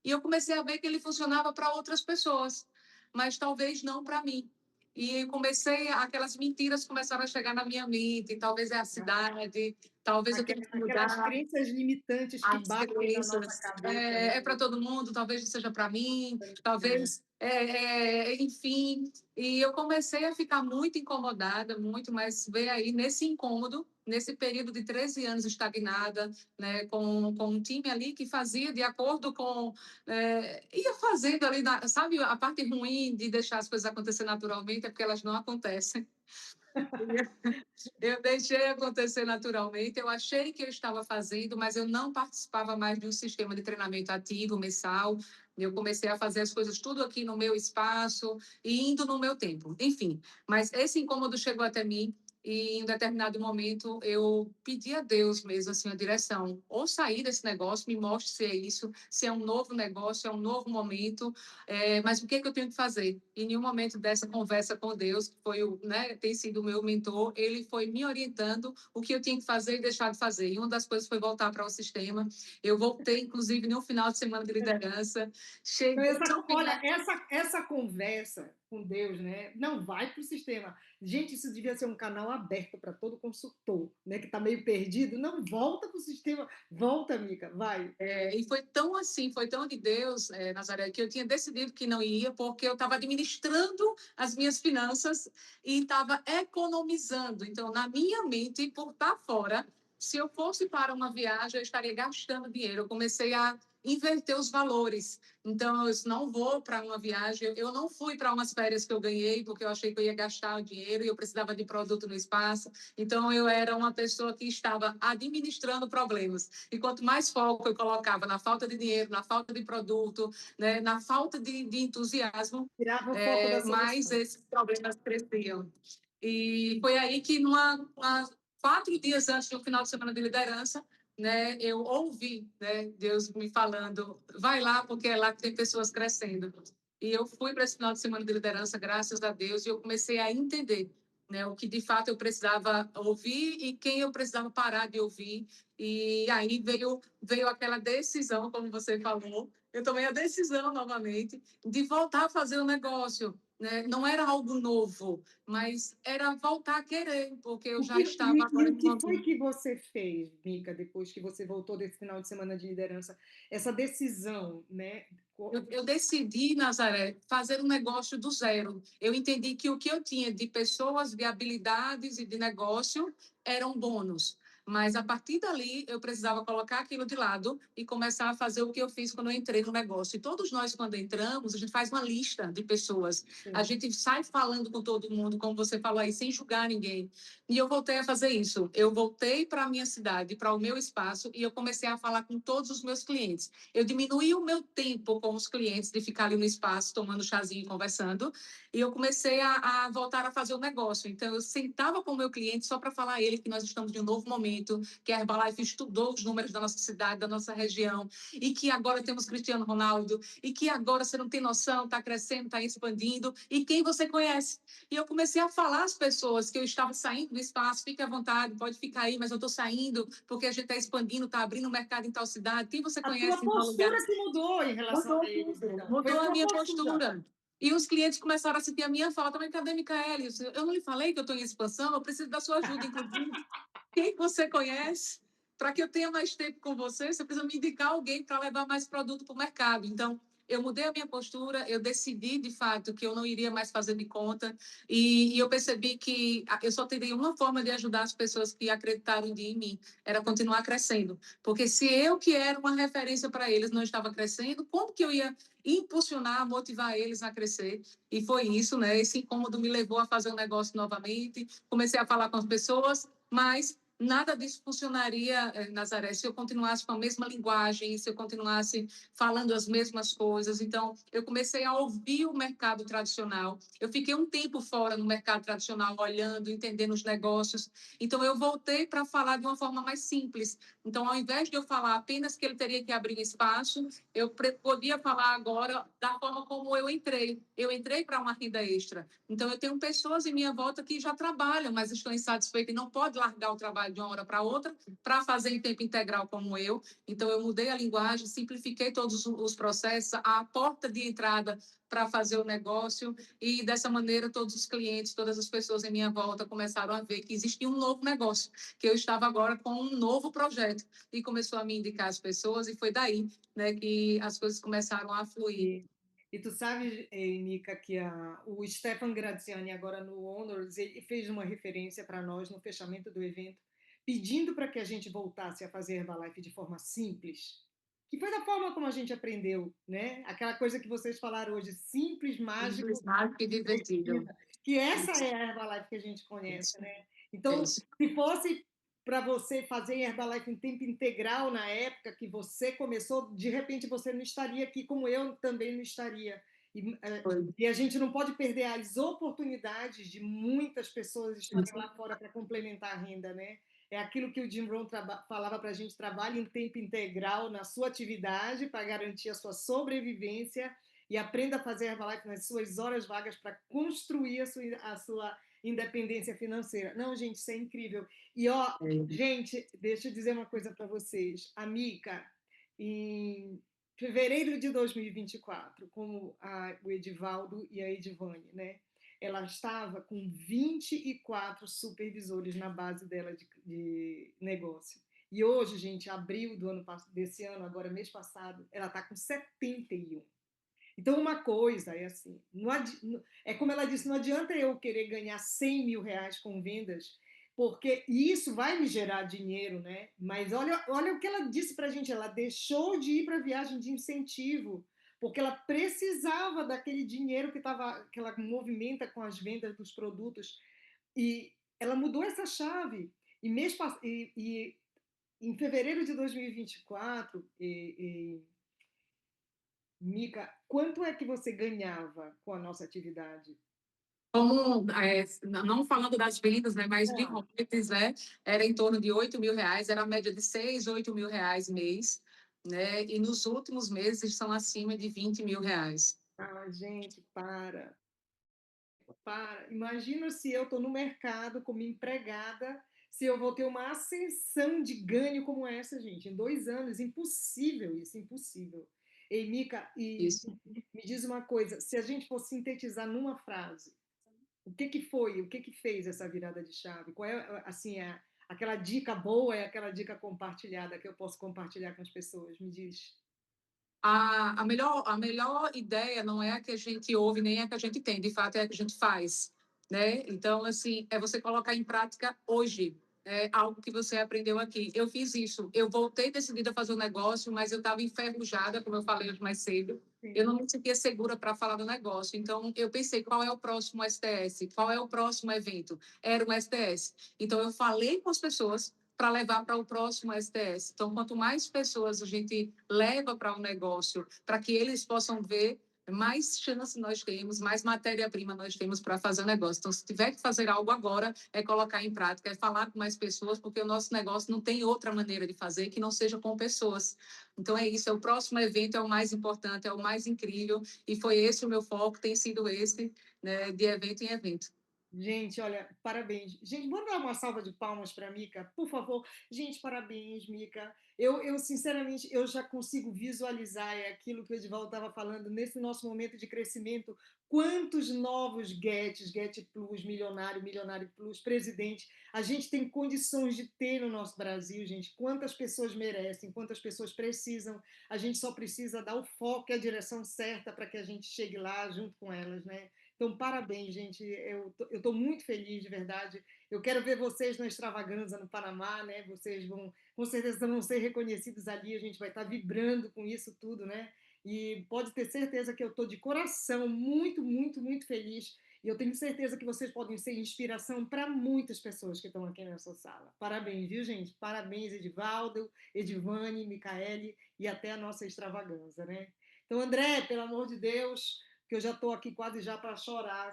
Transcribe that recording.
E eu comecei a ver que ele funcionava para outras pessoas, mas talvez não para mim. E comecei, aquelas mentiras começaram a chegar na minha mente, talvez é a cidade, talvez eu tenha que Aquelas mudar crenças limitantes que as batem na nossa crenças. cabeça, né? É para todo mundo, talvez não seja para mim, talvez, enfim. E eu comecei a ficar muito incomodada, muito, mas veio aí nesse incômodo, nesse período de 13 anos estagnada, né, com um time ali que fazia de acordo com. Ia fazendo ali, sabe, a parte ruim de deixar as coisas acontecer naturalmente é porque elas não acontecem. Eu deixei acontecer naturalmente. Eu achei que eu estava fazendo, mas eu não participava mais de um sistema de treinamento ativo, mensal. Eu comecei a fazer as coisas tudo aqui no meu espaço e indo no meu tempo. Enfim, mas esse incômodo chegou até mim e em um determinado momento eu pedi a Deus mesmo assim a direção, ou sair desse negócio, me mostre se é isso, se é um novo negócio, é um novo momento, mas o que é que eu tenho que fazer? Em nenhum momento dessa conversa com Deus, que foi tem sido o meu mentor, ele foi me orientando o que eu tinha que fazer e deixar de fazer. E uma das coisas foi voltar para o sistema. Eu voltei, inclusive, no final de semana de liderança. Então, Cheguei no olha, final. essa conversa com Deus, né? Não vai para o sistema. Gente, isso devia ser um canal aberto para todo consultor, né? Que está meio perdido. Não volta para o sistema. Volta, Mica, vai. E foi tão assim, foi tão de Deus, Nazaré, que eu tinha decidido que não ia, porque eu estava administrando as minhas finanças e estava economizando. Então, na minha mente, por estar fora, se eu fosse para uma viagem, eu estaria gastando dinheiro. Eu comecei a inverter os valores. Então, eu disse, não vou para uma viagem. Eu não fui para umas férias que eu ganhei, porque eu achei que eu ia gastar o dinheiro e eu precisava de produto no espaço. Então, eu era uma pessoa que estava administrando problemas. E quanto mais foco eu colocava na falta de dinheiro, na falta de produto, né, na falta de entusiasmo, Tirava o foco da mais solução. esses problemas cresciam. E foi aí que, 4 dias antes do final de semana de liderança, né, eu ouvi, né, Deus me falando, vai lá, porque é lá que tem pessoas crescendo. E eu fui para esse final de semana de liderança, graças a Deus, e eu comecei a entender, né, o que de fato eu precisava ouvir e quem eu precisava parar de ouvir. E aí veio aquela decisão, como você falou, eu tomei a decisão novamente de voltar a fazer o negócio. Né? Não era algo novo, mas era voltar a querer, porque eu já estava E agora o no que foi momento. que você fez, Mica, depois que você voltou desse final de semana de liderança? Essa decisão, né? Eu decidi, Nazaré, fazer um negócio do zero. Eu entendi que o que eu tinha de pessoas, de habilidades e de negócio era um bônus. Mas a partir dali, eu precisava colocar aquilo de lado e começar a fazer o que eu fiz quando eu entrei no negócio. E todos nós, quando entramos, a gente faz uma lista de pessoas. A Sim. gente sai falando com todo mundo, como você falou aí, sem julgar ninguém. E eu voltei a fazer isso. Eu voltei para a minha cidade, para o meu espaço, e eu comecei a falar com todos os meus clientes. Eu diminuí o meu tempo com os clientes de ficar ali no espaço, tomando chazinho e conversando, e eu comecei a voltar a fazer o negócio. Então, eu sentava com o meu cliente só para falar a ele que nós estamos em um novo momento, que a Herbalife estudou os números da nossa cidade, da nossa região, e que agora temos Cristiano Ronaldo, e que agora você não tem noção, está crescendo, está expandindo, e quem você conhece. E eu comecei a falar às pessoas que eu estava saindo do espaço, fique à vontade, pode ficar aí, mas eu estou saindo porque a gente está expandindo, está abrindo mercado em tal cidade, quem você A tua conhece em tal lugar? postura que mudou em relação a Mudou eles, tudo, então. Foi mudou a a tua minha postura. postura. E os clientes começaram a sentir a minha falta. Mas cadê Micaele? Eu não lhe falei que eu estou em expansão, eu preciso da sua ajuda, inclusive. Quem você conhece? Para que eu tenha mais tempo com você, você precisa me indicar alguém para levar mais produto para o mercado. Então, eu mudei a minha postura, eu decidi, de fato, que eu não iria mais fazer de conta, e eu percebi que eu só teria uma forma de ajudar as pessoas que acreditaram em mim, era continuar crescendo. Porque se eu, que era uma referência para eles, não estava crescendo, como que eu ia impulsionar, motivar eles a crescer? E foi isso, né? Esse incômodo me levou a fazer um negócio novamente, comecei a falar com as pessoas, mas nada disso funcionaria, Nazaré, se eu continuasse com a mesma linguagem, se eu continuasse falando as mesmas coisas. Então, eu comecei a ouvir o mercado tradicional. Eu fiquei um tempo fora no mercado tradicional, olhando, entendendo os negócios. Então, eu voltei para falar de uma forma mais simples. Então, ao invés de eu falar apenas que ele teria que abrir espaço, eu podia falar agora da forma como eu entrei. Eu entrei para uma renda extra. Então, eu tenho pessoas em minha volta que já trabalham, mas estão insatisfeitas e não podem largar o trabalho trabalho de uma hora para outra, para fazer em tempo integral como eu. Então, eu mudei a linguagem, simplifiquei todos os processos, a porta de entrada para fazer o negócio, e dessa maneira todos os clientes, todas as pessoas em minha volta começaram a ver que existia um novo negócio, que eu estava agora com um novo projeto, e começou a me indicar as pessoas, e foi daí, né, que as coisas começaram a fluir. E tu sabe, Nica, que o Stefan Graziani, agora no Honors, ele fez uma referência para nós no fechamento do evento, pedindo para que a gente voltasse a fazer Herbalife de forma simples, que foi da forma como a gente aprendeu, né? Aquela coisa que vocês falaram hoje, simples, mágico, Simples, mágico e divertido. que essa Isso, é a Herbalife que a gente conhece, isso, né? é Então, isso. se fosse para você fazer Herbalife em tempo integral na época que você começou, de repente você não estaria aqui, como eu também não estaria. Foi. E a gente não pode perder as oportunidades de muitas pessoas estarem Isso. lá fora para complementar a renda, né? É aquilo que o Jim Rohn falava para a gente: trabalhe em tempo integral na sua atividade para garantir a sua sobrevivência e aprenda a fazer Herbalife nas suas horas vagas para construir a sua independência financeira. Não, gente, isso é incrível. E, ó, gente, deixa eu dizer uma coisa para vocês. A Mica, em fevereiro de 2024, como o Edivaldo e a Edivane, né? Ela estava com 24 supervisores na base dela de negócio. E hoje, gente, abril desse ano, agora mês passado, ela está com 71. Então, uma coisa é assim, é como ela disse, não adianta eu querer ganhar 100 mil reais com vendas, porque isso vai me gerar dinheiro, né? Mas olha o que ela disse para a gente, ela deixou de ir para a viagem de incentivo, porque ela precisava daquele dinheiro que ela movimenta com as vendas dos produtos, e ela mudou essa chave. E em fevereiro de 2024, Mica, quanto é que você ganhava com a nossa atividade? Como, não falando das vendas, né, mas de royalties, né, era em torno de R$ 8.000, era a média de 6, R$ 8.000 mês, né, e nos últimos meses são acima de R$ 20.000. Gente, para. Imagina se eu estou no mercado como empregada, se eu vou ter uma ascensão de ganho como essa, gente, em 2 anos. Impossível isso, impossível. Ei, Mica, e Isso. me diz uma coisa, se a gente for sintetizar numa frase, o que que fez essa virada de chave? Qual é, assim, aquela dica boa, é aquela dica compartilhada que eu posso compartilhar com as pessoas? Me diz. A melhor ideia não é a que a gente ouve, nem a que a gente tem, de fato é a que a gente faz, né? Então, assim, é você colocar em prática hoje, algo que você aprendeu aqui. Eu fiz isso, eu voltei decidida a fazer o negócio, mas eu estava enferrujada, como eu falei hoje mais cedo, eu Sim. não me sentia segura para falar do negócio. Então, eu pensei, qual é o próximo STS? Qual é o próximo evento? Era um STS. Então, eu falei com as pessoas para levar para o próximo STS. Então, quanto mais pessoas a gente leva para o negócio, para que eles possam ver, mais chance nós temos, mais matéria-prima nós temos para fazer o negócio. Então, se tiver que fazer algo agora, é colocar em prática, é falar com mais pessoas, porque o nosso negócio não tem outra maneira de fazer que não seja com pessoas. Então, é isso, é o próximo evento, é o mais importante, é o mais incrível, e foi esse o meu foco, tem sido esse, né, de evento em evento. Gente, olha, parabéns. Gente, vamos dar uma salva de palmas para a Mica, por favor. Gente, parabéns, Mica. Sinceramente, eu já consigo visualizar, é aquilo que o Edivaldo estava falando, nesse nosso momento de crescimento, quantos novos Get Plus, Milionário, Milionário Plus, Presidente, a gente tem condições de ter no nosso Brasil, gente. Quantas pessoas merecem, quantas pessoas precisam. A gente só precisa dar o foco e a direção certa para que a gente chegue lá junto com elas, né? Então, parabéns, gente. Eu estou muito feliz, de verdade. Eu quero ver vocês na extravaganza no Panamá, né? Vocês vão, com certeza, vão ser reconhecidos ali. A gente vai estar vibrando com isso tudo, né? E pode ter certeza que eu estou de coração muito, muito, muito feliz. E eu tenho certeza que vocês podem ser inspiração para muitas pessoas que estão aqui nessa sala. Parabéns, viu, gente? Parabéns, Edivaldo, Edivane, Micaele e até a nossa extravaganza, né? Então, André, pelo amor de Deus, que eu já estou aqui quase já para chorar.